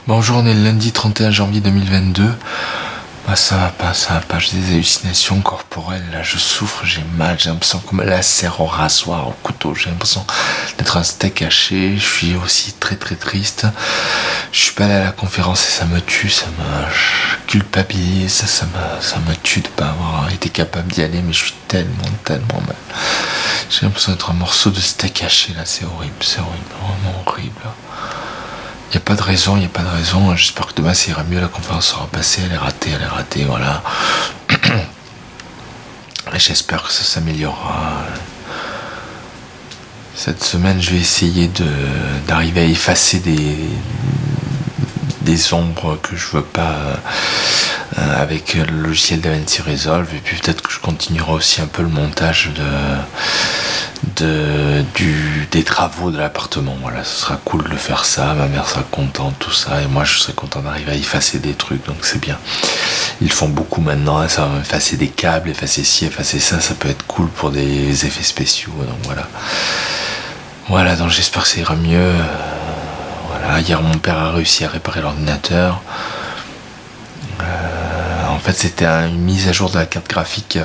Bonjour, on est le lundi 31 janvier 2022. Bah ça va pas, j'ai des hallucinations corporelles, là je souffre, j'ai mal, j'ai l'impression qu'on me lacère au rasoir, au couteau, j'ai l'impression d'être un steak haché, je suis aussi très très triste. Je suis pas allé à la conférence et ça me tue, ça me culpabilise, ça me tue de pas avoir été capable d'y aller, mais je suis tellement mal. J'ai l'impression d'être un morceau de steak haché là, c'est horrible, vraiment horrible. Il n'y a pas de raison, j'espère que demain ça ira mieux, la conférence sera passée, elle est ratée, voilà. Et j'espère que ça s'améliorera. Cette semaine, je vais essayer d'arriver à effacer des ombres que je veux pas avec le logiciel DaVinci Resolve, et puis peut-être que je continuerai aussi un peu le montage des travaux de l'appartement. Voilà, ce sera cool de faire ça, ma mère sera contente, tout ça, et moi je serai content d'arriver à effacer des trucs, donc c'est bien. Ils font beaucoup maintenant, ça va effacer des câbles, effacer ci, effacer ça peut être cool pour des effets spéciaux, donc voilà, donc j'espère que ça ira mieux. Voilà, hier mon père a réussi à réparer l'ordinateur. En fait, c'était une mise à jour de la carte graphique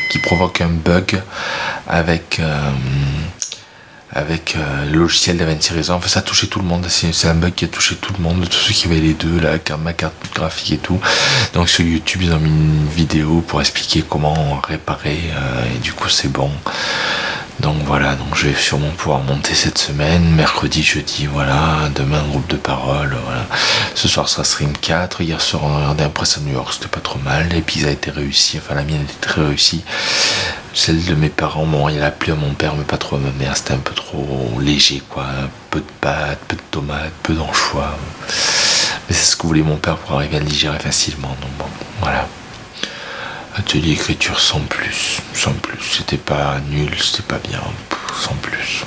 qui provoque un bug avec le logiciel DaVinci Resolve. Enfin, ça a touché tout le monde. C'est un bug qui a touché tout le monde, tous ceux qui avaient les deux, ma carte graphique et tout. Donc sur YouTube, ils ont mis une vidéo pour expliquer comment réparer, et du coup, c'est bon. Donc voilà, donc je vais sûrement pouvoir monter cette semaine, mercredi, jeudi, voilà, demain groupe de parole, voilà. Ce soir sera stream 4, hier soir on a regardé un presse à New York, c'était pas trop mal, l'épisode a été réussi, enfin la mienne était très réussie. Celle de mes parents, bon, il a plu à mon père mais pas trop à ma mère, c'était un peu trop léger quoi, peu de pâtes, peu de tomates, peu d'anchois. Mais c'est ce que voulait mon père pour arriver à le digérer facilement, donc bon, voilà. Atelier écriture sans plus, c'était pas nul, c'était pas bien, sans plus,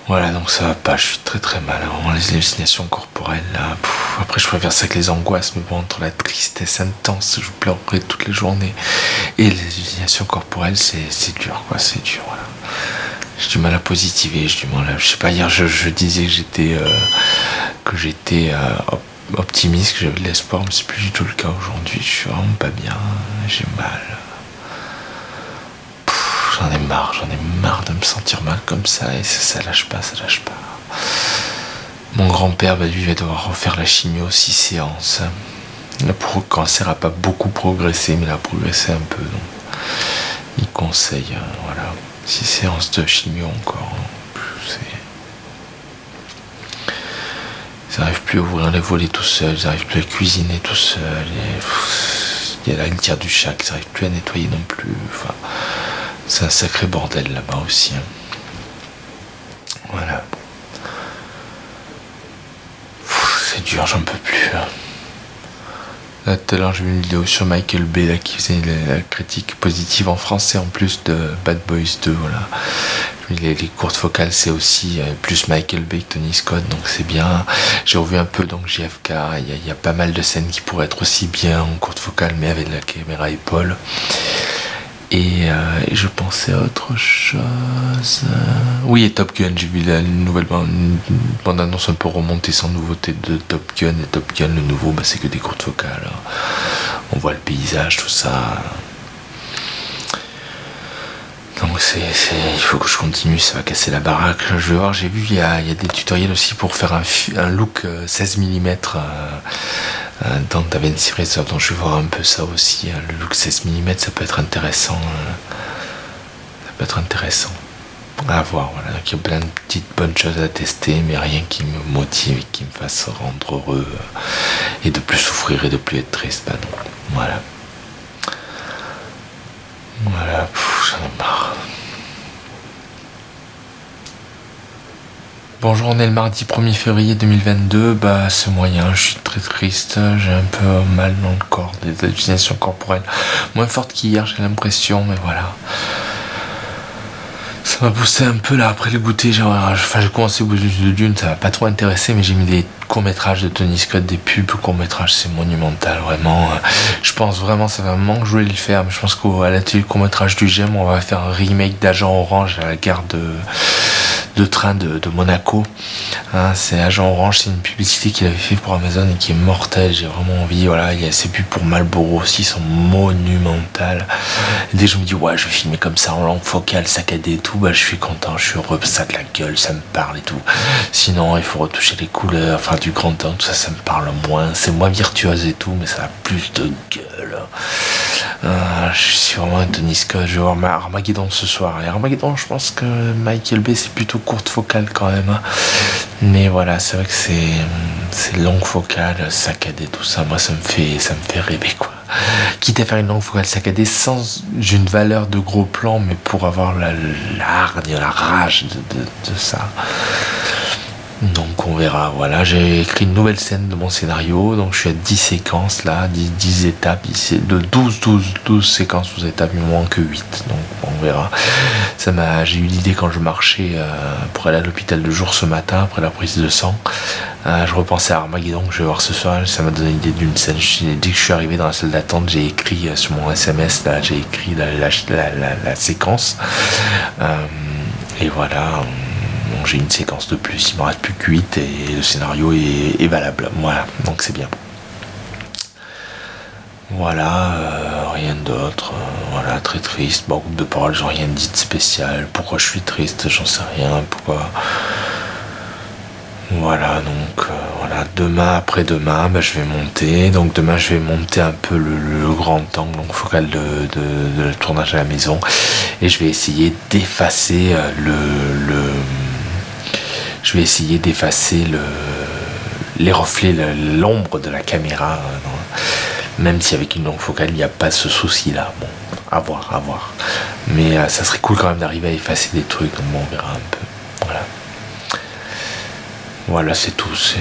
voilà, donc ça va pas, je suis très mal, vraiment les hallucinations corporelles là, après je préfère ça que les angoisses, mais bon, entre la tristesse intense, je pleurerai toutes les journées, et les hallucinations corporelles, c'est dur quoi, c'est dur, voilà. J'ai du mal à positiver, j'ai du mal à, je sais pas, hier je disais que j'étais optimiste, que j'avais de l'espoir, mais c'est plus du tout le cas aujourd'hui. Je suis vraiment pas bien, j'ai mal. J'en ai marre de me sentir mal comme ça, et ça lâche pas. Mon grand-père, lui, va devoir refaire la chimio 6 séances. Le cancer a pas beaucoup progressé, mais il a progressé un peu, donc il conseille, voilà, 6 séances de chimio encore. Ils n'arrivent plus à ouvrir les volets tout seuls, ils n'arrivent plus à cuisiner tout seuls. Il y a la litière du chat qu'ils n'arrivent plus à nettoyer non plus. Enfin, c'est un sacré bordel là-bas aussi. Voilà. C'est dur, j'en peux plus. Là, tout à l'heure, j'ai vu une vidéo sur Michael Bay là, qui faisait la critique positive en français en plus de Bad Boys 2. Voilà. Les courtes focales, c'est aussi plus Michael Bay que Tony Scott, donc c'est bien. J'ai revu un peu donc JFK, il y a pas mal de scènes qui pourraient être aussi bien en courte focale, mais avec la caméra épaule. Et je pensais à autre chose. Oui, et Top Gun, j'ai vu la nouvelle bande-annonce un peu remontée sans nouveauté de Top Gun. Et Top Gun, le nouveau, c'est que des courtes focales. On voit le paysage, tout ça. Donc il faut que je continue, ça va casser la baraque. Je vais voir, j'ai vu, il y a des tutoriels aussi pour faire un look 16 mm dans DaVinci Resolve, donc je vais voir un peu ça aussi. Le look 16 mm, ça peut être intéressant. À voir, voilà. Donc il y a plein de petites bonnes choses à tester, mais rien qui me motive et qui me fasse rendre heureux et de plus souffrir et de plus être triste. Bah non, voilà. Voilà, j'en ai marre. Bonjour, on est le mardi 1er février 2022, c'est moyen, je suis très triste, j'ai un peu mal dans le corps, des hallucinations corporelles moins fortes qu'hier, j'ai l'impression, mais voilà. Ça m'a boosté un peu là après le goûter, j'ai commencé Bouses de Dune, ça m'a pas trop intéressé, mais j'ai mis des courts-métrages de Tony Scott, des pubs courts-métrages, c'est monumental, vraiment. Je pense vraiment, ça va me manquer, je voulais le faire, mais je pense qu'à l'atelier court-métrage du GEM, on va faire un remake d'Agent Orange à la gare de train de Monaco. Hein, c'est Agent Orange, c'est une publicité qu'il avait fait pour Amazon et qui est mortelle. J'ai vraiment envie, voilà, il y a ces pubs pour Marlboro aussi, sont monumentales. Et dès que je me dis, ouais, je vais filmer comme ça en langue focale, saccadé et tout, bah, je suis content, je suis heureux, ça de la gueule, ça me parle et tout. Sinon, il faut retoucher les couleurs, enfin, du grand temps, tout ça, ça me parle moins. C'est moins virtuose et tout, mais ça a plus de gueule. Je suis vraiment un Tony Scott, je vais voir Armageddon ce soir. Et Armageddon, je pense que Michael Bay, c'est plutôt courte focale quand même. Hein. Mais voilà, c'est vrai que c'est longue focale, saccadé, tout ça. Moi, ça me fait rêver, quoi. Quitte à faire une longue focale saccadée sans une valeur de gros plan, mais pour avoir la hargne, la rage de ça. Donc on verra, voilà, j'ai écrit une nouvelle scène de mon scénario, donc je suis à 10 séquences là, 10 étapes, de 12 séquences, 12 étapes, il me manque que 8, donc on verra. J'ai eu l'idée quand je marchais pour aller à l'hôpital de jour ce matin, après la prise de sang, je repensais à Armageddon que je vais voir ce soir, ça m'a donné l'idée d'une scène. Dès que je suis arrivé dans la salle d'attente, j'ai écrit sur mon SMS, là, j'ai écrit la séquence, et voilà. Bon, j'ai une séquence de plus, il me reste plus que 8 et le scénario est valable. Voilà, donc c'est bien. Voilà, rien d'autre. Voilà, très triste. Bon, groupe de paroles, j'ai rien dit de spécial. Pourquoi je suis triste, j'en sais rien. Pourquoi. Voilà, donc voilà, demain, après-demain, je vais monter. Donc demain, je vais monter un peu le grand angle, donc focal de le tournage à la maison. Et je vais essayer d'effacer je vais essayer d'effacer les reflets, l'ombre de la caméra, même si avec une longue focale il n'y a pas ce souci là. Bon, à voir. Mais ça serait cool quand même d'arriver à effacer des trucs, donc bon, on verra un peu. Voilà, c'est tout. C'est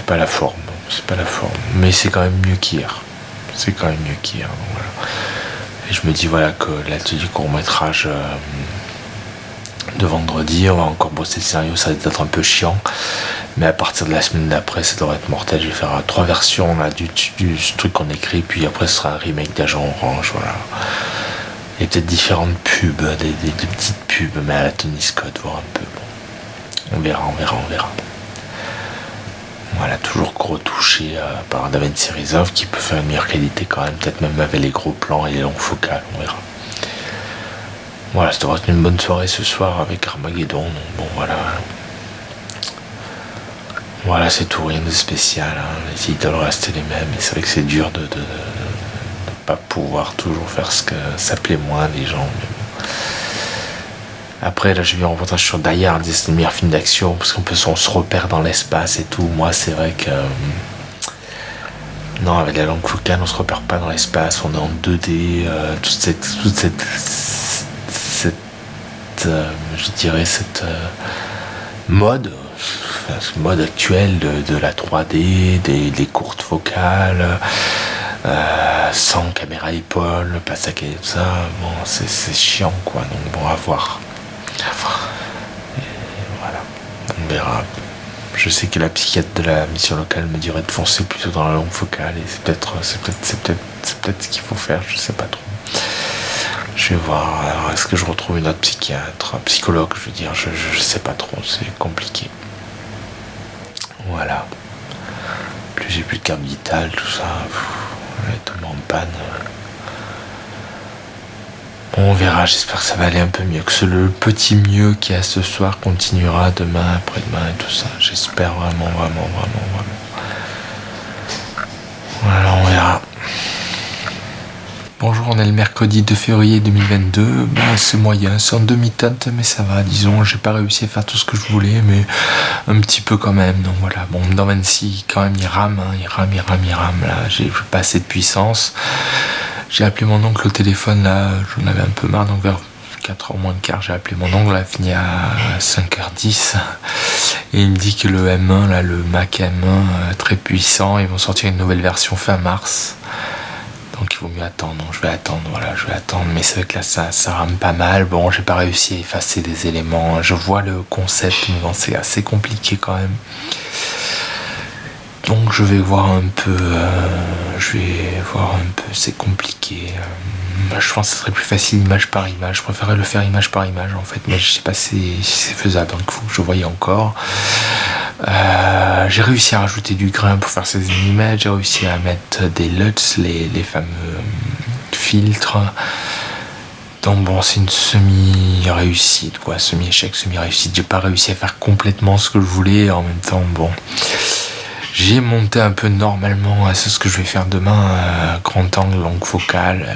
pas la forme, mais c'est quand même mieux qu'hier. Donc, voilà. Et je me dis voilà que l'atelier court-métrage de vendredi, on va encore bosser le scénario, ça va être un peu chiant, mais à partir de la semaine d'après ça devrait être mortel. Je vais faire 3 versions là, du truc qu'on écrit, puis après ce sera un remake d'Agent Orange. Voilà, il y a peut-être différentes pubs, des petites pubs, mais à la Tony Scott, voir un peu. Bon, on verra. Voilà, toujours retouché par David Serizov qui peut faire une meilleure qualité quand même, peut-être même avec les gros plans et les longues focales, on verra. Voilà, ça devrait être une bonne soirée ce soir avec Armageddon. Donc bon, voilà. Voilà, c'est tout, rien de spécial. Hein. Les idoles restent les mêmes. Et c'est vrai que c'est dur de pas pouvoir toujours faire ce que ça plaît moins les gens. Mais bon. Après, là, j'ai vu un reportage sur Die Hard, c'est le meilleur film d'action parce on se repère dans l'espace et tout. Moi, c'est vrai que. Non, avec la longue focale, on se repère pas dans l'espace. On est en 2D. Toute cette mode actuelle de la 3D, des courtes focales, sans caméra épaule, pas saccadé, tout ça, bon, c'est chiant quoi, donc bon, à voir. Et voilà, on verra. Je sais que la psychiatre de la mission locale me dirait de foncer plutôt dans la longue focale, et c'est peut-être ce qu'il faut faire, je sais pas trop. Je vais voir, alors est-ce que je retrouve une autre psychiatre, un psychologue, je veux dire, je sais pas trop, c'est compliqué. Voilà. Plus j'ai plus de carte vitale, tout ça, elle est tombée en panne. Bon, on verra, j'espère que ça va aller un peu mieux, que le petit mieux qu'il y a ce soir continuera demain, après-demain et tout ça. J'espère vraiment. Voilà, on verra. Bonjour, on est le mercredi 2 février 2022, c'est moyen, c'est en demi-teinte, mais ça va, disons, j'ai pas réussi à faire tout ce que je voulais, mais un petit peu quand même, donc voilà, bon, dans 26, quand même, il rame, là, j'ai pas assez de puissance, j'ai appelé mon oncle au téléphone, là, j'en avais un peu marre, donc vers 4h moins le quart, j'ai appelé mon oncle, là, fini à 5h10, et il me dit que le M1, là, le Mac M1, très puissant, ils vont sortir une nouvelle version fin mars. Donc il vaut mieux attendre, donc je vais attendre, mais c'est vrai que là ça rame pas mal. Bon, j'ai pas réussi à effacer des éléments, je vois le concept, mais bon, c'est assez compliqué quand même. Donc je vais voir un peu, c'est compliqué. Je pense que ce serait plus facile image par image. Je préférerais le faire image par image en fait, mais je sais pas si c'est faisable, donc il faut que je voie encore. J'ai réussi à rajouter du grain pour faire 16 mm, j'ai réussi à mettre des LUTs, les fameux filtres. Donc bon, c'est une semi-réussite, quoi, semi-échec, semi-réussite. J'ai pas réussi à faire complètement ce que je voulais, en même temps, bon. J'ai monté un peu normalement, c'est ce que je vais faire demain, grand angle, longue focale.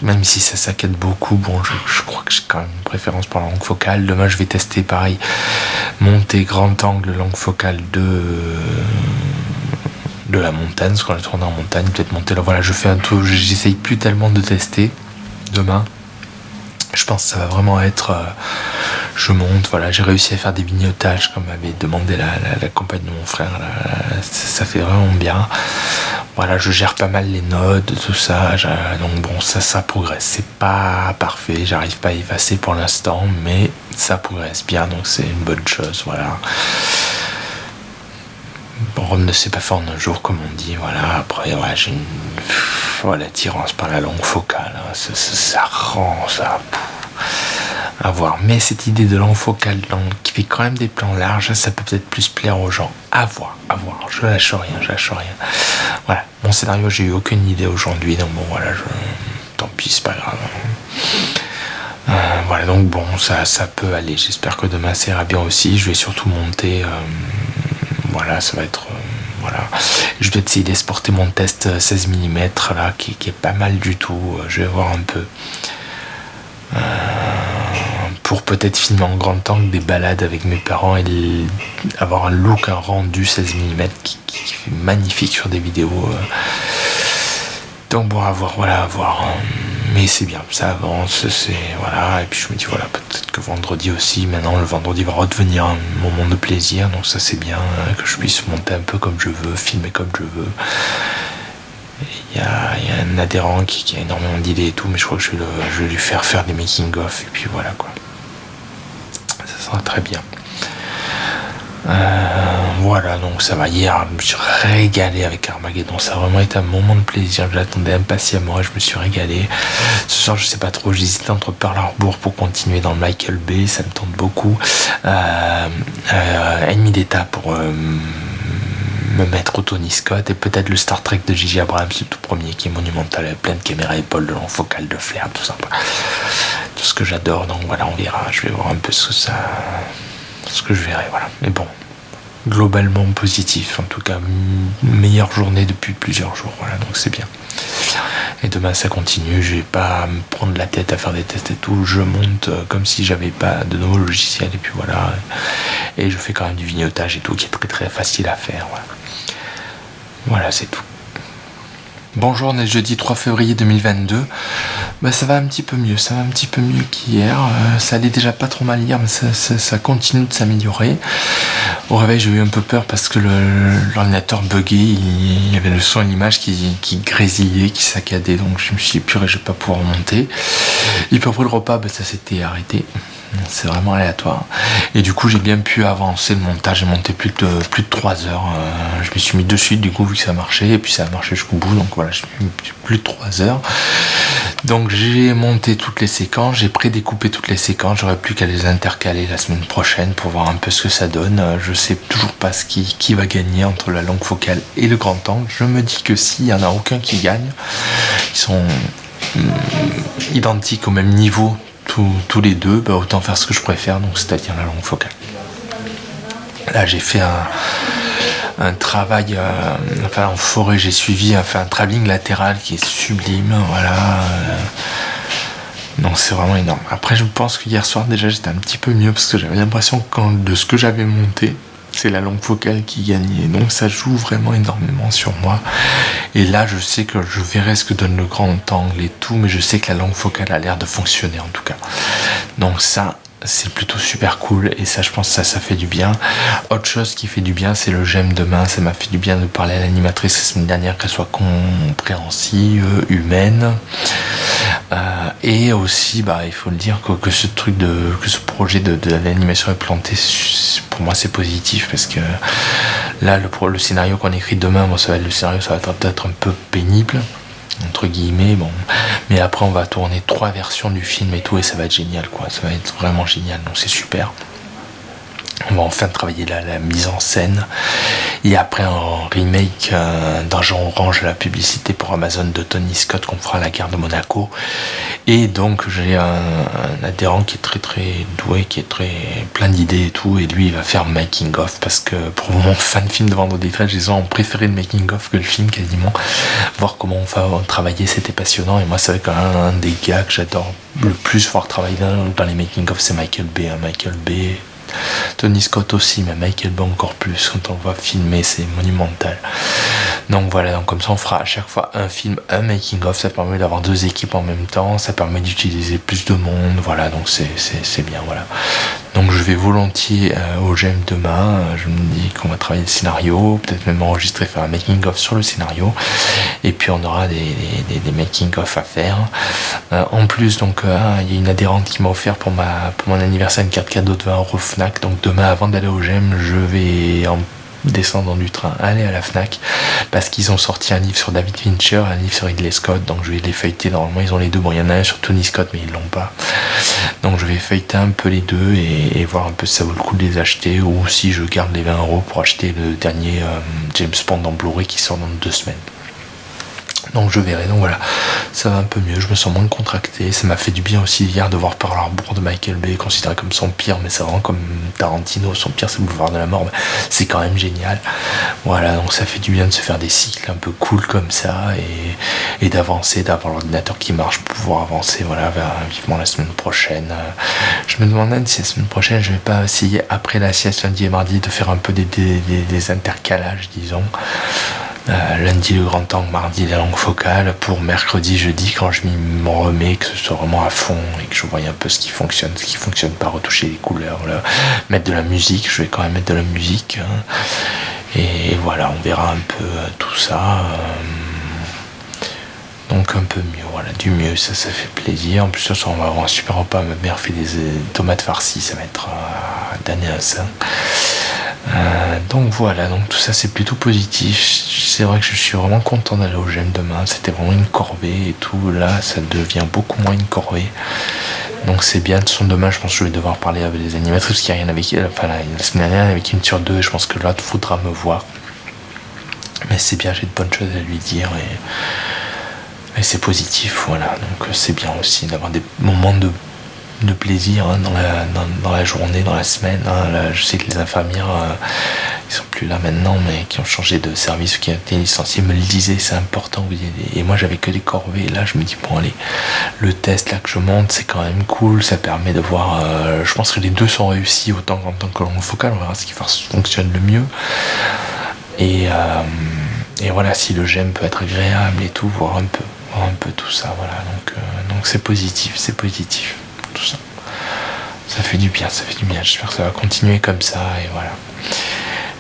Même si ça saccade beaucoup, bon, je crois que j'ai quand même une préférence pour la longue focale. Demain, je vais tester pareil, monter grand angle, longue focale de la montagne, parce qu'on a tourné en montagne, peut-être monter là. Voilà, je fais un tour, j'essaye plus tellement de tester demain. Je pense que ça va vraiment être, je monte, voilà, j'ai réussi à faire des vignotages comme m'avait demandé la compagne de mon frère, là, ça fait vraiment bien. Voilà, je gère pas mal les nodes, tout ça, donc bon, ça progresse, c'est pas parfait, j'arrive pas à effacer pour l'instant, mais ça progresse bien, donc c'est une bonne chose, voilà. Bon, Rome ne s'est pas fait en un jour, comme on dit, voilà, après, ouais, j'ai une l'attirance par la longue focale, hein, ça rend, ça... à voir, mais cette idée de longue focale qui fait quand même des plans larges, ça peut peut-être plus plaire aux gens. À voir, je lâche rien. Voilà, mon scénario, j'ai eu aucune idée aujourd'hui, donc bon, voilà, tant pis, c'est pas grave. Voilà, donc bon, ça peut aller. J'espère que demain ça ira bien aussi. Je vais surtout monter, voilà, ça va être, voilà. Je vais essayer d'exporter mon test 16 mm là, qui est pas mal du tout. Je vais voir un peu. Pour peut-être filmer en grand angle des balades avec mes parents et avoir un look, un rendu 16 mm qui est magnifique sur des vidéos. Donc bon, à voir, voilà, à voir. Mais c'est bien, ça avance, c'est voilà. Et puis je me dis voilà, peut-être que vendredi aussi. Maintenant, le vendredi va redevenir un moment de plaisir, donc ça c'est bien, que je puisse monter un peu comme je veux, filmer comme je veux. Il y a un adhérent qui a énormément d'idées et tout, mais je crois que je vais lui faire des making-of et puis voilà quoi. Ça sera très bien. Voilà, donc ça va. Hier, je me suis régalé avec Armageddon. Ça a vraiment été un moment de plaisir. Je l'attendais impatiemment et je me suis régalé. Ce soir, je sais pas trop. J'hésitais entre Pearl Harbor pour continuer dans le Michael Bay. Ça me tente beaucoup. Ennemi d'État pour me mettre au Tony Scott et peut-être le Star Trek de J.J. Abrams, le tout premier qui est monumental avec plein de caméras épaules, de long focal, de flair, tout ça. Tout ce que j'adore. Donc voilà, on verra. Je vais voir un peu ce que je verrai. Voilà. Mais bon. Globalement positif, en tout cas meilleure journée depuis plusieurs jours, voilà, donc c'est bien. Et demain ça continue, je vais pas me prendre la tête à faire des tests et tout, je monte comme si j'avais pas de nouveau logiciel et puis voilà, et je fais quand même du vignotage et tout qui est très très facile à faire, voilà c'est tout. Bonjour, on est jeudi 3 février 2022. Ça va un petit peu mieux, qu'hier. Ça allait déjà pas trop mal hier, mais ça continue de s'améliorer. Au réveil, j'ai eu un peu peur parce que l'ordinateur buguait, il y avait le son et l'image qui grésillait, qui saccadait, donc je me suis dit, purée, je vais pas pouvoir remonter. Et puis après le repas, ça s'était arrêté. C'est vraiment aléatoire. Et du coup, j'ai bien pu avancer le montage. J'ai monté plus de 3 heures. Je me suis mis dessus, du coup, vu que ça marchait. Et puis ça a marché jusqu'au bout. Donc voilà, j'ai mis plus de 3 heures. Donc j'ai monté toutes les séquences. J'ai prédécoupé toutes les séquences. J'aurais plus qu'à les intercaler la semaine prochaine pour voir un peu ce que ça donne. Je sais toujours pas qui va gagner entre la longue focale et le grand angle. Je me dis que s'il y en a aucun qui gagne, ils sont identiques au même niveau. Tous les deux, autant faire ce que je préfère, donc c'est-à-dire la longue focale. Là j'ai fait un travail en forêt, j'ai fait un travelling latéral qui est sublime, voilà. Donc c'est vraiment énorme. Après je pense que hier soir déjà j'étais un petit peu mieux parce que j'avais l'impression que de ce que j'avais monté, c'est la longue focale qui gagnait, donc ça joue vraiment énormément sur moi. Et là je sais que je verrai ce que donne le grand angle et tout, mais je sais que la longue focale a l'air de fonctionner en tout cas. Donc ça c'est plutôt super cool, et ça je pense que ça fait du bien. Autre chose qui fait du bien, c'est le j'aime demain. Ça m'a fait du bien de parler à l'animatrice la semaine dernière, qu'elle soit compréhensive, humaine. Et aussi, il faut le dire que ce projet de l'animation est planté, pour moi c'est positif, parce que là le scénario qu'on écrit demain, le scénario ça va être peut-être un peu pénible entre guillemets, mais après on va tourner 3 versions du film et tout, et ça va être génial quoi, ça va être vraiment génial, donc c'est super. On va enfin travailler la mise en scène. Et après un remake d'Argent Orange, la publicité pour Amazon de Tony Scott qu'on fera à la gare de Monaco. Et donc j'ai un adhérent qui est très très doué, qui est très plein d'idées et tout. Et lui il va faire making of, parce que pour mon fan film de Vendredi 13, j'ai souvent préféré le making of que le film quasiment. Voir comment on va travailler, c'était passionnant. Et moi c'est quand même un des gars que j'adore le plus voir travailler dans les making of, c'est Michael Bay. Michael Bay, Tony Scott aussi, mais Michael Bay encore plus. Quand on le voit filmer, c'est monumental. Donc voilà, donc comme ça on fera à chaque fois un film, un making of. Ça permet d'avoir 2 équipes en même temps, ça permet d'utiliser plus de monde, voilà, donc c'est bien, voilà. Donc je vais volontiers au GEM demain. Je me dis qu'on va travailler le scénario, peut-être même enregistrer, faire un making of sur le scénario, et puis on aura des making of à faire. En plus, donc il y a une adhérente qui m'a offert pour mon anniversaire une carte cadeau de 20€ Fnac. Donc demain, avant d'aller au GEM, je vais en descendant du train, aller à la Fnac, parce qu'ils ont sorti un livre sur David Fincher, un livre sur Ridley Scott, donc je vais les feuilleter. Normalement ils ont les deux, il y en a un sur Tony Scott mais ils l'ont pas, donc je vais feuilleter un peu les deux et voir un peu si ça vaut le coup de les acheter, ou si je garde les 20€ pour acheter le dernier James Bond en Blu-ray qui sort dans 2 semaines. Donc je verrai, donc voilà, ça va un peu mieux, je me sens moins contracté. Ça m'a fait du bien aussi hier de voir Pearl Harbor de Michael Bay, considéré comme son pire, mais c'est vraiment comme Tarantino, son pire c'est Boulevard de la Mort, c'est quand même génial. Voilà, donc ça fait du bien de se faire des cycles un peu cool comme ça, et d'avancer, d'avoir l'ordinateur qui marche pour pouvoir avancer, voilà, vivement la semaine prochaine. Je me demande si la semaine prochaine je vais pas essayer, après la sieste lundi et mardi, de faire un peu des intercalages, disons. Lundi le grand angle, mardi la langue focale, pour mercredi, jeudi, quand je m'en remets, que ce soit vraiment à fond et que je voie un peu ce qui fonctionne pas, retoucher les couleurs, mettre de la musique. Je vais quand même mettre de la musique, et voilà, on verra un peu tout ça. Donc un peu mieux, voilà, du mieux, ça fait plaisir. En plus ce soir on va avoir un super repas, ma mère fait des tomates farcies, ça va être d'année à ça. Donc voilà, donc tout ça c'est plutôt positif. C'est vrai que je suis vraiment content d'aller au GEM demain, c'était vraiment une corvée et tout, là ça devient beaucoup moins une corvée. Donc c'est bien. De son demain, je pense que je vais devoir parler avec les animatrices, parce qu'il y a rien avec elle. Enfin la semaine dernière avec une sur 2, je pense que l'autre voudra me voir. Mais c'est bien, j'ai de bonnes choses à lui dire, et c'est positif, voilà. Donc c'est bien aussi d'avoir des moments de plaisir dans la journée, dans la semaine. Là, je sais que les infirmières, ils sont plus là maintenant, mais qui ont changé de service, qui ont été licenciés, me le disaient, c'est important. Et moi j'avais que des corvées, et là je me dis bon allez, le test là que je monte, c'est quand même cool, ça permet de voir, je pense que les deux sont réussis autant qu'en tant que langue focale, on verra ce qui fonctionne le mieux. Et voilà, si le GEM peut être agréable et tout, voir un peu tout ça, voilà. Donc c'est positif, tout ça. Ça fait du bien, j'espère que ça va continuer comme ça, et voilà.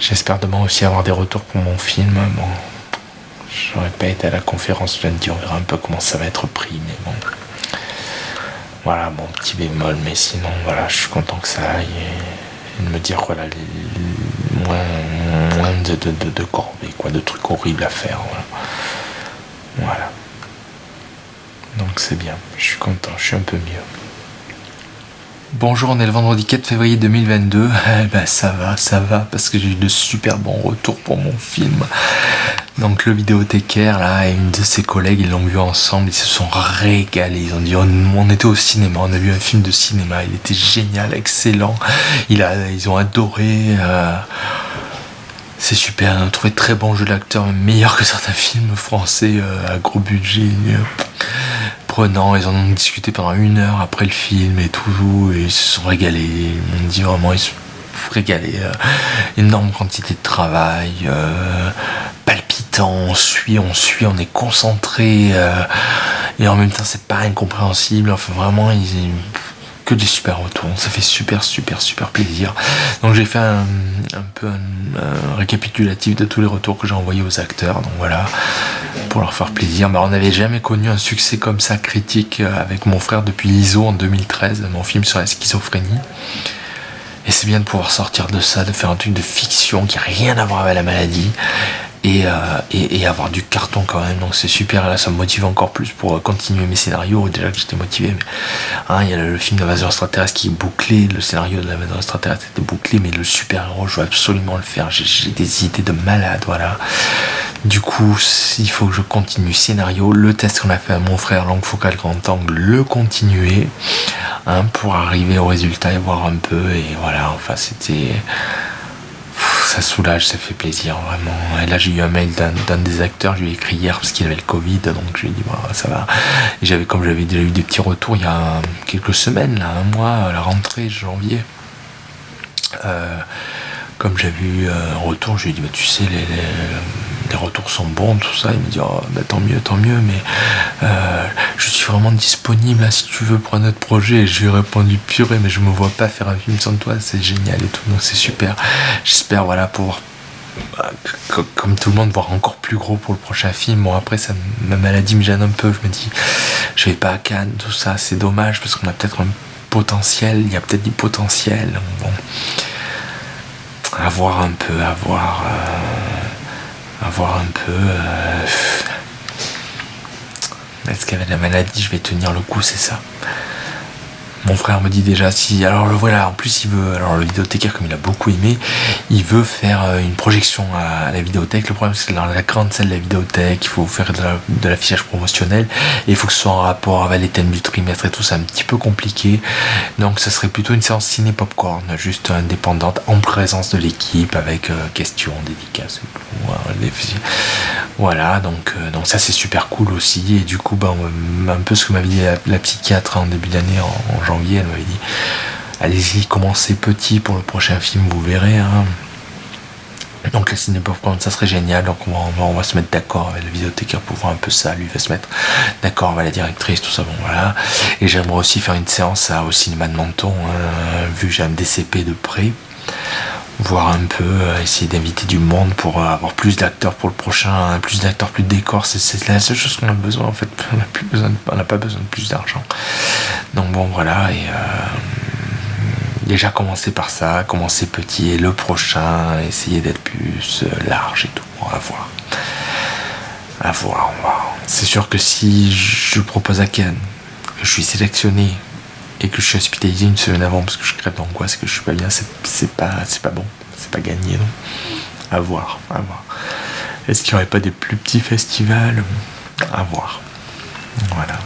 J'espère demain aussi avoir des retours pour mon film. Bon, j'aurais pas été à la conférence lundi, on verra un peu comment ça va être pris, mais bon. Voilà, bon, petit bémol, mais sinon, voilà, je suis content que ça aille, et de me dire, voilà, moins de corvées, quoi, de trucs horribles à faire, voilà. Donc c'est bien, je suis content, je suis un peu mieux. Bonjour, on est le vendredi 4 février 2022. Ça va, parce que j'ai eu de super bons retours pour mon film. Donc le vidéothécaire là et une de ses collègues, ils l'ont vu ensemble, ils se sont régalés. Ils ont dit on était au cinéma, on a vu un film de cinéma, il était génial, excellent. Ils ont adoré. C'est super, on a trouvé très bon jeu d'acteur, même meilleur que certains films français à gros budget. Prenant, ils en ont discuté pendant 1 heure après le film et tout, et ils se sont régalés. Ils m'ont dit vraiment, ils se sont régalés. Énorme quantité de travail, palpitant, on suit, on est concentré, et en même temps c'est pas incompréhensible. Enfin vraiment, que des super retours, ça fait super plaisir. Donc j'ai fait un peu un récapitulatif de tous les retours que j'ai envoyés aux acteurs, donc voilà, pour leur faire plaisir. On n'avait jamais connu un succès comme ça critique avec mon frère depuis l'ISO en 2013, mon film sur la schizophrénie. Et c'est bien de pouvoir sortir de ça, de faire un truc de fiction qui n'a rien à voir avec la maladie. Et avoir du carton quand même, donc c'est super. Là ça me motive encore plus pour continuer mes scénarios. Déjà que j'étais motivé, mais il y a le film d'invasion extraterrestre qui est bouclé, le scénario de l'invasion extraterrestre était bouclé, mais le super héros je veux absolument le faire. J'ai des idées de malade, voilà. Du coup il faut que je continue scénario, le test qu'on a fait à mon frère, langue focale grand angle, le continuer pour arriver au résultat et voir un peu, et voilà, enfin c'était... Ça soulage, ça fait plaisir vraiment. Et là j'ai eu un mail d'un des acteurs, je lui ai écrit hier parce qu'il avait le Covid, donc je lui ai dit voilà, ça va. Et comme j'avais déjà eu des petits retours il y a quelques semaines, là, un mois, à la rentrée janvier, comme j'avais eu un retour, je lui ai dit tu sais les retours sont bons, tout ça. Il me dit tant mieux, mais je suis vraiment disponible là, si tu veux pour un autre projet. Et je lui ai répondu purée, mais je me vois pas faire un film sans toi, c'est génial et tout, donc c'est super. J'espère voilà pouvoir, comme tout le monde, voir encore plus gros pour le prochain film. Bon après ma maladie me gêne un peu, je me dis je vais pas à Cannes, tout ça, c'est dommage parce qu'on a peut-être un potentiel, il y a peut-être du potentiel. Bon, à voir un peu. Est-ce qu'avec la maladie je vais tenir le coup, c'est ça. Mon frère me dit déjà si, alors le voilà, en plus il veut, alors le vidéothécaire comme il a beaucoup aimé, il veut faire une projection à la vidéothèque. Le problème c'est que dans la grande salle de la vidéothèque, il faut faire de l'affichage promotionnel et il faut que ce soit en rapport avec les thèmes du trimestre et tout, c'est un petit peu compliqué. Donc ça serait plutôt une séance ciné popcorn, juste indépendante, en présence de l'équipe avec questions, dédicaces et tout. Voilà, donc ça c'est super cool aussi. Et du coup un peu ce que m'avait dit la psychiatre en début d'année, en janvier, elle m'avait dit allez-y, commencez petit pour le prochain film, vous verrez donc la ciné popcorn, ça serait génial. Donc on va se mettre d'accord avec le vidéothécaire pour voir un peu ça. Lui va se mettre d'accord avec la directrice, tout ça, bon voilà. Et j'aimerais aussi faire une séance au cinéma de Menton, vu que j'ai un DCP de près, voir un peu, essayer d'inviter du monde pour avoir plus d'acteurs pour le prochain, plus d'acteurs, plus de décors. C'est la seule chose qu'on a besoin en fait. On n'a pas besoin de plus d'argent. Donc bon voilà, et déjà commencer par ça, commencer petit, et le prochain essayer d'être plus large et tout. On va voir. C'est sûr que si je propose à Cannes, que je suis sélectionné et que je suis hospitalisé une semaine avant parce que je crève d'angoisse, que je suis pas bien, c'est pas bon, c'est pas gagné, non. À voir. Est-ce qu'il n'y aurait pas des plus petits festivals? À voir. Voilà.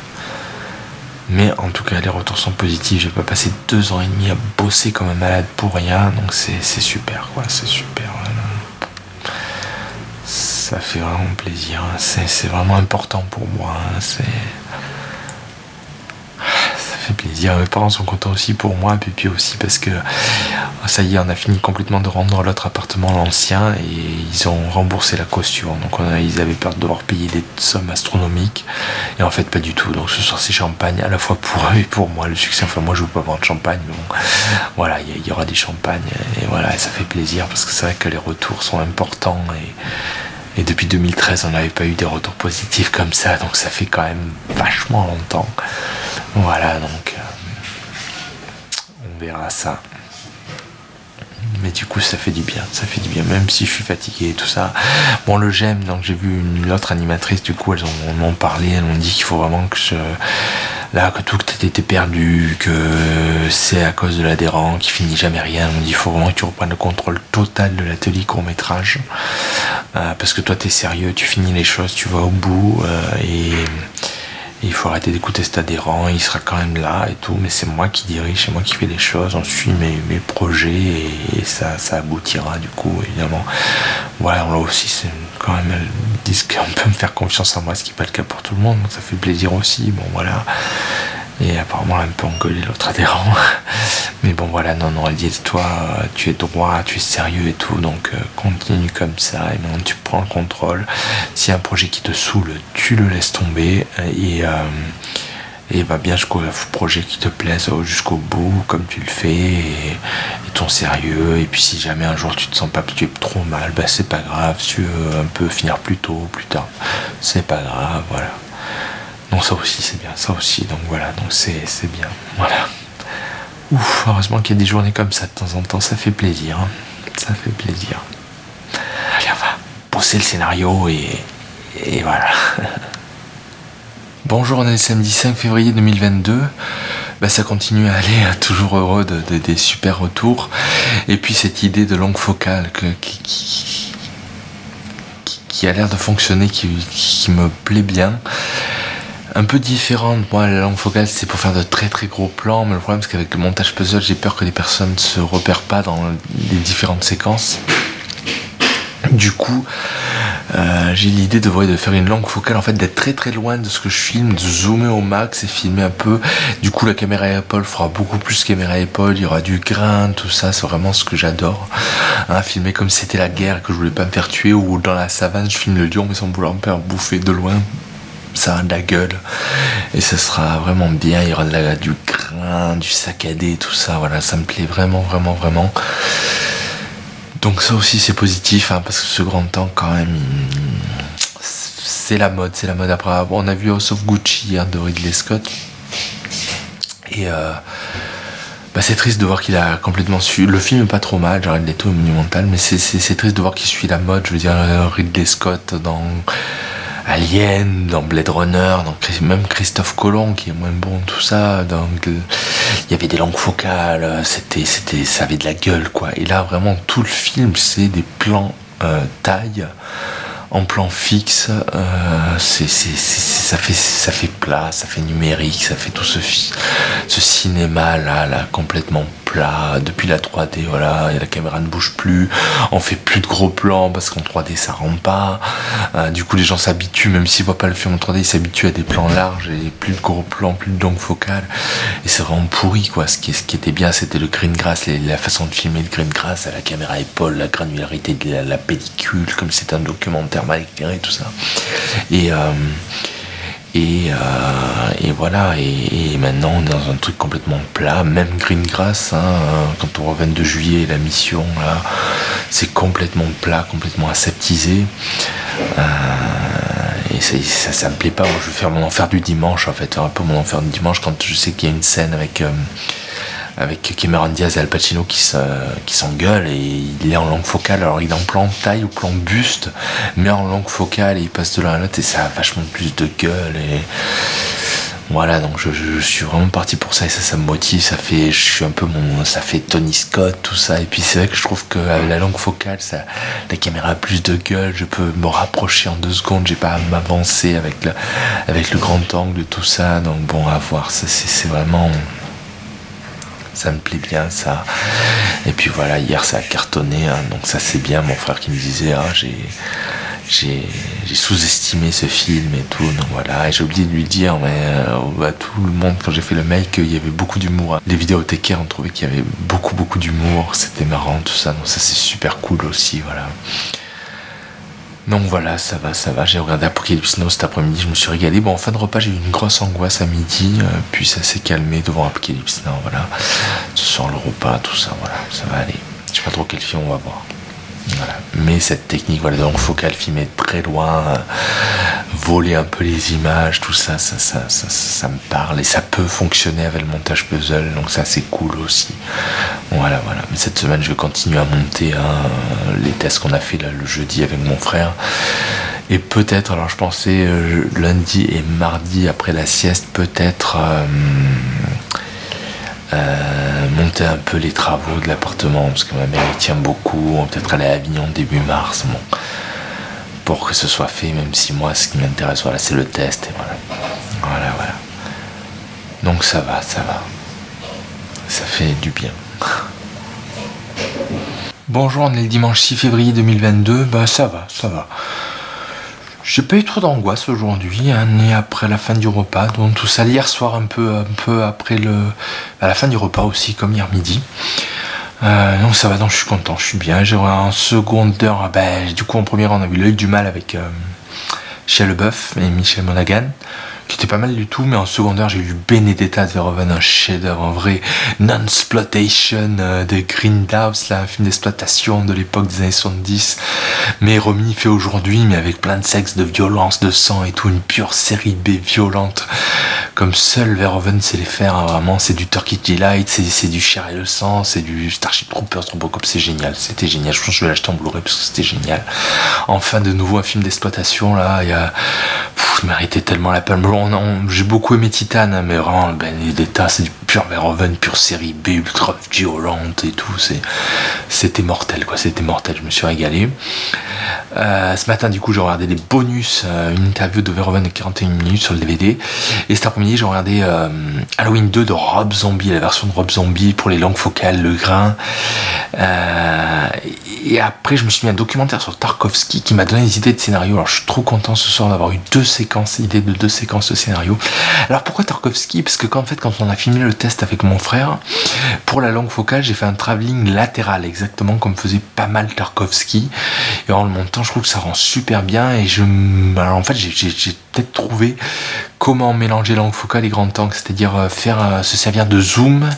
Mais en tout cas les retours sont positifs. J'ai pas passé 2 ans et demi à bosser comme un malade pour rien, donc c'est super quoi, c'est super. Voilà. Ça fait vraiment plaisir, c'est vraiment important pour moi, ça fait plaisir. Mes parents sont contents aussi pour moi, et puis aussi parce que ça y est, on a fini complètement de rendre l'autre appartement, l'ancien, et ils ont remboursé la caution. Donc ils avaient peur de devoir payer des sommes astronomiques, et en fait pas du tout. Donc ce soir c'est champagne à la fois pour eux et pour moi. Le succès, enfin moi je veux pas boire de champagne, mais bon, voilà, il y aura des champagnes, et voilà, et ça fait plaisir parce que c'est vrai que les retours sont importants, et depuis 2013 on n'avait pas eu des retours positifs comme ça, donc ça fait quand même vachement longtemps. Voilà, donc on verra ça. Mais du coup ça fait du bien, même si je suis fatigué et tout ça. Bon, le GEM, donc j'ai vu l'autre animatrice, du coup elles m'ont parlé, elles m'ont dit qu'il faut vraiment que que tout était perdu, que c'est à cause de l'adhérent qui finit jamais rien. Elles m'ont dit il faut vraiment que tu reprennes le contrôle total de l'atelier court-métrage, parce que toi t'es sérieux, tu finis les choses, tu vas au bout, et il faut arrêter d'écouter cet adhérent, il sera quand même là et tout, mais c'est moi qui dirige, c'est moi qui fais les choses, on suit mes projets, et ça aboutira du coup, évidemment. Voilà, là aussi c'est quand même, elles disent qu'on peut me faire confiance en moi, ce qui n'est pas le cas pour tout le monde, donc ça fait plaisir aussi, bon voilà. Et apparemment elle a un peu engueulé l'autre adhérent, mais bon voilà, non, elle dit toi tu es droit, tu es sérieux et tout, donc continue comme ça, et maintenant tu prends le contrôle. S'il y a un projet qui te saoule, tu le laisses tomber, et va bien jusqu'au projet qui te plaise jusqu'au bout, comme tu le fais, et ton sérieux. Et puis si jamais un jour tu te sens pas que tu es trop mal, bah c'est pas grave. Si tu veux un peu finir plus tôt ou plus tard, c'est pas grave, voilà. Donc ça aussi c'est bien, ça aussi, donc voilà, donc c'est bien, voilà. Ouf, heureusement qu'il y a des journées comme ça de temps en temps, ça fait plaisir, hein. Ça fait plaisir. Allez, on va bosser le scénario et voilà. Bonjour, on est le samedi 5 février 2022. Bah, ça continue à aller, toujours heureux des super retours. Et puis cette idée de longue focale qui a l'air de fonctionner, qui me plaît bien. Un peu différente, moi la longue focale c'est pour faire de très très gros plans, mais le problème c'est qu'avec le montage puzzle j'ai peur que les personnes ne se repèrent pas dans les différentes séquences. Du coup, j'ai l'idée de faire une longue focale, en fait d'être très très loin de ce que je filme, de zoomer au max et filmer un peu. Du coup la caméra épaule fera beaucoup plus caméra épaule, il y aura du grain, tout ça, c'est vraiment ce que j'adore. Hein, filmer comme si c'était la guerre, que je voulais pas me faire tuer, ou dans la savane je filme le lion mais sans vouloir me faire bouffer de loin. Ça a de la gueule et ça sera vraiment bien, il y aura du grain, du saccadé, tout ça, voilà, ça me plaît vraiment. Donc ça aussi c'est positif, hein, parce que ce grand temps quand même, c'est la mode après. Bon, on a vu House of Gucci hier de Ridley Scott et c'est triste de voir qu'il a complètement suivi. Le film est pas trop mal, Jared Leto est monumental, mais c'est triste de voir qu'il suit la mode. Je veux dire, Ridley Scott dans Alien, dans Blade Runner, même Christophe Colomb qui est moins bon, tout ça. Donc il y avait des longues focales, ça avait de la gueule, quoi. Et là vraiment tout le film c'est des plans taille en plan fixe, ça fait plat, ça fait numérique, ça fait tout ce cinéma là complètement plat depuis la 3D, voilà, et la caméra ne bouge plus, on fait plus de gros plans parce qu'en 3D ça rend pas, du coup les gens s'habituent, même s'ils voient pas le film en 3D, ils s'habituent à des plans larges et plus de gros plans, plus de longues focales, et c'est vraiment pourri, quoi. Ce qui était bien c'était le green grass, la façon de filmer le green grass, à la caméra épaule, la granularité de la pellicule, comme c'est un documentaire mal éclairé, tout ça, et voilà, et maintenant on est dans un truc complètement plat, même Greengrass, hein, quand on revient de juillet, la mission là, c'est complètement plat, complètement aseptisé, et ça me plaît pas. Moi je vais faire mon enfer du dimanche, en fait, un peu mon enfer du dimanche, quand je sais qu'il y a une scène avec Cameron Diaz et Al Pacino qui s'engueulent, et il est en longue focale, alors il est en plan taille ou plan buste, mais en longue focale, et il passe de l'un à l'autre et ça a vachement plus de gueule, et voilà, donc je suis vraiment parti pour ça, et ça me motive, ça fait Tony Scott, tout ça. Et puis c'est vrai que je trouve que la longue focale, la caméra a plus de gueule, je peux me rapprocher en 2 secondes, j'ai pas à m'avancer avec le grand angle, tout ça. Donc bon, à voir, c'est vraiment, ça me plaît bien, ça. Et puis voilà, hier ça a cartonné, hein, donc ça c'est bien. Mon frère qui me disait, j'ai sous-estimé ce film et tout, donc voilà. Et j'ai oublié de lui dire, mais à tout le monde, quand j'ai fait le mail, qu'il y avait beaucoup d'humour. Les vidéothécaires ont trouvé qu'il y avait beaucoup d'humour, c'était marrant, tout ça, donc ça c'est super cool aussi, voilà. Donc voilà, ça va, j'ai regardé Apocalypse Now cet après-midi, je me suis régalé. Bon, en fin de repas, j'ai eu une grosse angoisse à midi, puis ça s'est calmé devant Apocalypse Now, voilà. Ce soir, le repas, tout ça, voilà, ça va aller. Je sais pas trop quel film on va voir. Voilà. Mais cette technique, voilà, donc focale, filmer très loin, voler un peu les images, tout ça, ça me parle, et ça peut fonctionner avec le montage puzzle, donc ça c'est cool aussi. Voilà. Mais cette semaine, je vais continuer à monter les tests qu'on a fait là, le jeudi avec mon frère. Et peut-être, alors je pensais lundi et mardi après la sieste, peut-être monter un peu les travaux de l'appartement, parce que ma mère y tient beaucoup. On va peut-être aller à Avignon début mars, bon, pour que ce soit fait, même si moi ce qui m'intéresse, voilà, c'est le test, et voilà. Donc ça va, ça fait du bien. Bonjour, on est le dimanche 6 février 2022, bah ça va. J'ai pas eu trop d'angoisse aujourd'hui, né après la fin du repas, donc tout ça, hier soir un peu après à la fin du repas aussi, comme hier midi. Donc ça va, donc je suis content, je suis bien. J'aurai en seconde heure, du coup en première on a vu L'œil du mal avec Shia LaBeouf et Michel Monaghan, qui était pas mal du tout, mais en secondaire j'ai vu Benedetta de Verhoeven, un chef-d'œuvre, en vrai, Non-Sploitation de Grindhouse, là, un film d'exploitation de l'époque des années 70, mais remis, fait aujourd'hui, mais avec plein de sexe, de violence, de sang et tout, une pure série B violente, comme seul Verhoeven sait les faire, hein, vraiment, c'est du Turkish Delight, c'est du Chair et le sang, c'est du Starship Troopers, Robocop, c'est génial, c'était génial, je pense que je vais l'acheter en Blu-ray parce que c'était génial. Enfin, de nouveau un film d'exploitation, là, il y a... je méritais tellement la palme. J'ai beaucoup aimé Titan, hein, mais vraiment, Benedetta, c'est du pur Verhoeven, pure série B, ultra violente et tout, c'était mortel, quoi, c'était mortel, je me suis régalé. Ce matin, du coup, j'ai regardé les bonus, une interview de Verhoeven de 41 minutes sur le DVD, et cet après-midi, j'ai regardé Halloween 2 de Rob Zombie, la version de Rob Zombie pour les langues focales, le grain, et après, je me suis mis un documentaire sur Tarkovsky qui m'a donné des idées de scénario. Alors, je suis trop content ce soir d'avoir eu deux séquences de scénario. Alors, pourquoi Tarkovsky? Parce que quand on a filmé le test avec mon frère, pour la langue focale, j'ai fait un travelling latéral, exactement comme faisait pas mal Tarkovsky. Et en le montant, je trouve que ça rend super bien. Et alors, en fait, j'ai peut-être trouvé comment mélanger langue focale et grand angle, c'est-à-dire se servir de zoom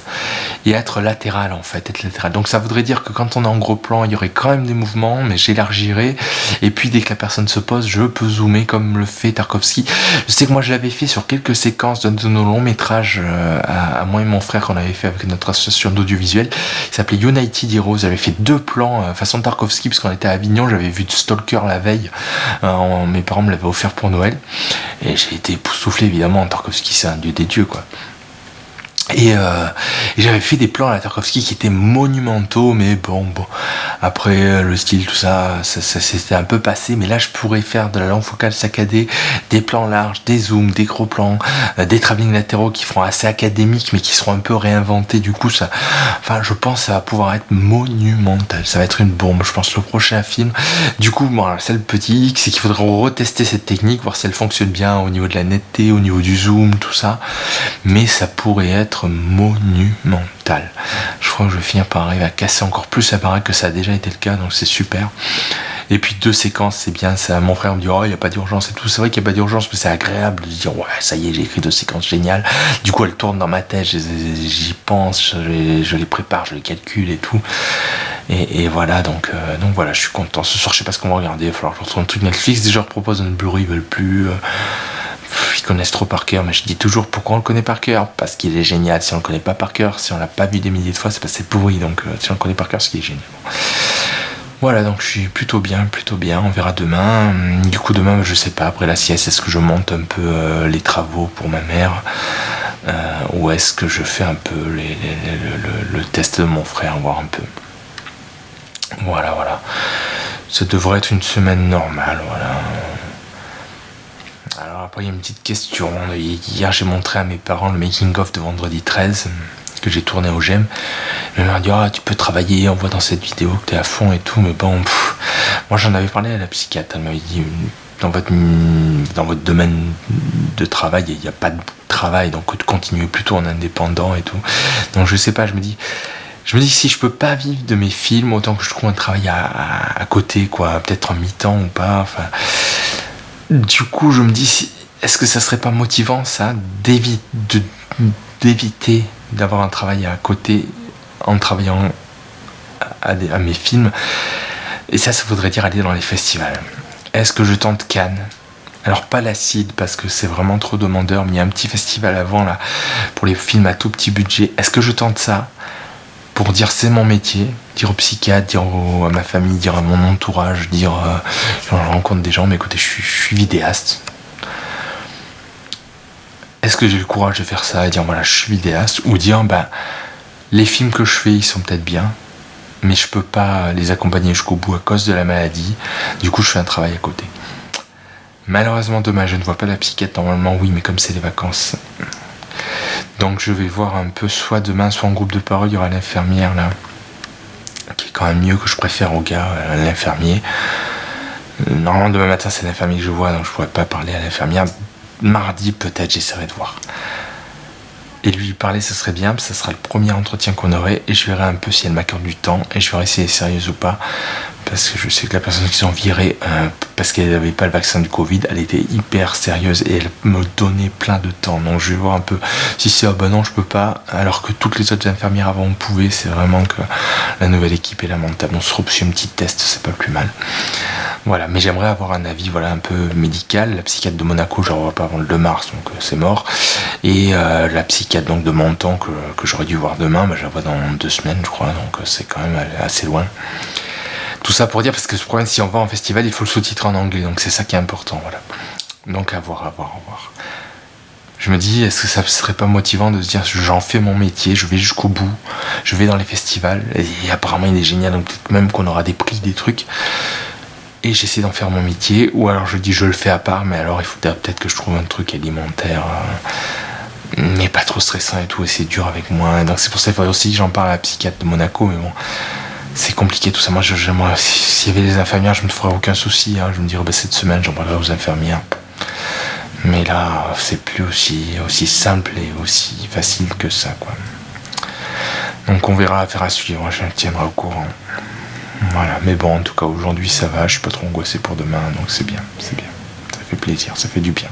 et être latéral, en fait, être latéral. Donc ça voudrait dire que quand on est en gros plan, il y aurait quand même des mouvements, mais j'élargirai, et puis dès que la personne se pose, je peux zoomer comme le fait Tarkovsky. Je sais que moi je l'avais fait sur quelques séquences de nos longs métrages, à moi et mon frère, qu'on avait fait avec notre association d'audiovisuel, il s'appelait United Heroes. J'avais fait 2 plans façon Tarkovsky, parce qu'on était à Avignon, j'avais vu Stalker la veille, mes parents me l'avaient offert pour Noël, et j'ai été époustouflé, évidemment. Tarkovsky, c'est un dieu des dieux, quoi. Et j'avais fait des plans à la Tarkovsky qui étaient monumentaux, mais bon, après le style, tout ça c'était un peu passé, mais là je pourrais faire de la langue focale saccadée, des plans larges, des zooms, des gros plans, des travelling latéraux qui feront assez académiques, mais qui seront un peu réinventés, du coup je pense que ça va pouvoir être monumental, ça va être une bombe, je pense, le prochain film. Du coup, bon, c'est le petit X, c'est qu'il faudra retester cette technique, voir si elle fonctionne bien au niveau de la netteté, au niveau du zoom, tout ça, mais ça pourrait être monumental. Je crois que je vais finir par arriver à casser encore plus, ça paraît que ça a déjà été le cas, donc c'est super. Et puis 2 séquences, c'est bien, ça. Mon frère me dit oh, il n'y a pas d'urgence et tout. C'est vrai qu'il n'y a pas d'urgence, mais c'est agréable de dire ouais, ça y est, j'ai écrit 2 séquences géniales. Du coup, elles tournent dans ma tête, j'y pense, je les prépare, je les calcule et tout. Et voilà, donc voilà, je suis content. Ce soir, je sais pas ce qu'on va regarder, il va falloir que je retrouve un truc Netflix. Déjà, je propose un Blu-ray, ils veulent plus. Ils connaissent trop par cœur, mais je dis toujours pourquoi on le connaît par cœur, parce qu'il est génial. Si on le connaît pas par cœur, si on l'a pas vu des milliers de fois, c'est parce que c'est pourri. Donc si on le connaît par cœur, c'est qu'il est génial. Voilà, donc je suis plutôt bien, on verra demain. Du coup demain, je sais pas, après la sieste, est-ce que je monte un peu les travaux pour ma mère, ou est-ce que je fais un peu le test de mon frère, voir un peu. Voilà, ça devrait être une semaine normale, voilà. Alors après il y a une petite question. Hier j'ai montré à mes parents le making of de Vendredi 13 que j'ai tourné au GEM. Ils m'ont dit tu peux travailler, on voit dans cette vidéo que t'es à fond et tout, mais bon, moi j'en avais parlé à la psychiatre, elle m'avait dit dans votre domaine de travail il n'y a pas de travail, donc continuez plutôt en indépendant et tout. Donc je sais pas, je me dis que si je peux pas vivre de mes films, autant que je trouve un travail à côté, quoi, peut-être en mi-temps ou pas, enfin. Du coup, je me dis, est-ce que ça serait pas motivant, ça, d'éviter d'avoir un travail à côté en travaillant à mes films? Et ça voudrait dire aller dans les festivals. Est-ce que je tente Cannes? Alors pas l'Acide, parce que c'est vraiment trop demandeur, mais il y a un petit festival avant, là, pour les films à tout petit budget. Est-ce que je tente ça pour dire c'est mon métier, dire au psychiatre, dire à ma famille, dire à mon entourage, dire quand je rencontre des gens, mais écoutez, je suis vidéaste. Est-ce que j'ai le courage de faire ça et dire voilà, je suis vidéaste, ou dire les films que je fais, ils sont peut-être bien, mais je peux pas les accompagner jusqu'au bout à cause de la maladie, du coup je fais un travail à côté. Malheureusement demain je ne vois pas la psychiatre, normalement oui, mais comme c'est les vacances, donc je vais voir un peu, soit demain, soit en groupe de parole, il y aura l'infirmière là, qui est quand même mieux, que je préfère au gars, à l'infirmier. Normalement demain matin c'est l'infirmier que je vois, donc je pourrais pas parler à l'infirmière. Mardi peut-être j'essaierai de voir. Et lui parler, ça serait bien, ça sera le premier entretien qu'on aurait, et je verrai un peu si elle m'accorde du temps, et je verrai si elle est sérieuse ou pas, parce que je sais que la personne qui s'en virait parce qu'elle n'avait pas le vaccin du Covid, elle était hyper sérieuse et elle me donnait plein de temps. Donc je vais voir un peu si c'est bah non je peux pas, alors que toutes les autres infirmières avant pouvaient. C'est vraiment que la nouvelle équipe est lamentable. On se repousse un petit test, c'est pas plus mal. Voilà, mais j'aimerais avoir un avis voilà un peu médical. La psychiatre de Monaco, je ne revois pas avant le 2 mars, donc c'est mort. Et la psychiatre donc de Menton que j'aurais dû voir demain, bah, je la vois dans 2 semaines, je crois, donc c'est quand même assez loin. Tout ça pour dire, parce que ce problème, si on va en festival, il faut le sous-titrer en anglais, donc c'est ça qui est important, voilà. Donc à voir. Je me dis, est-ce que ça serait pas motivant de se dire, j'en fais mon métier, je vais jusqu'au bout, je vais dans les festivals, et apparemment il est génial, donc peut-être même qu'on aura des prix, des trucs, et j'essaie d'en faire mon métier, ou alors je dis je le fais à part, mais alors il faudrait peut-être que je trouve un truc alimentaire, mais pas trop stressant et tout, et c'est dur avec moi, et donc c'est pour ça qu'il faudrait aussi que j'en parle à la psychiatre de Monaco, mais bon, c'est compliqué tout ça. Moi, j'aimerais, s'il y avait les infirmières, je me ferais aucun souci, hein. Je me dirais, bah, cette semaine, j'en parlerai aux infirmières. Mais là, c'est plus aussi simple et aussi facile que ça, quoi. Donc on verra, affaire à suivre, je tiendrai au courant. Voilà, mais bon, en tout cas, aujourd'hui, ça va, je suis pas trop angoissé pour demain, donc c'est bien. Ça fait plaisir, ça fait du bien.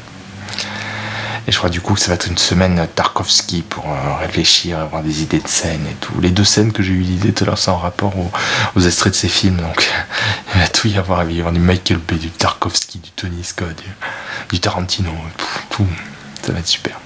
Et je crois du coup que ça va être une semaine Tarkovsky pour réfléchir, avoir des idées de scènes et tout. Les 2 scènes que j'ai eu l'idée tout à l'heure, c'est en rapport aux extraits de ces films, donc il va tout y avoir. Il va y avoir du Michael Bay, du Tarkovsky, du Tony Scott, du Tarantino, tout. Ça va être super.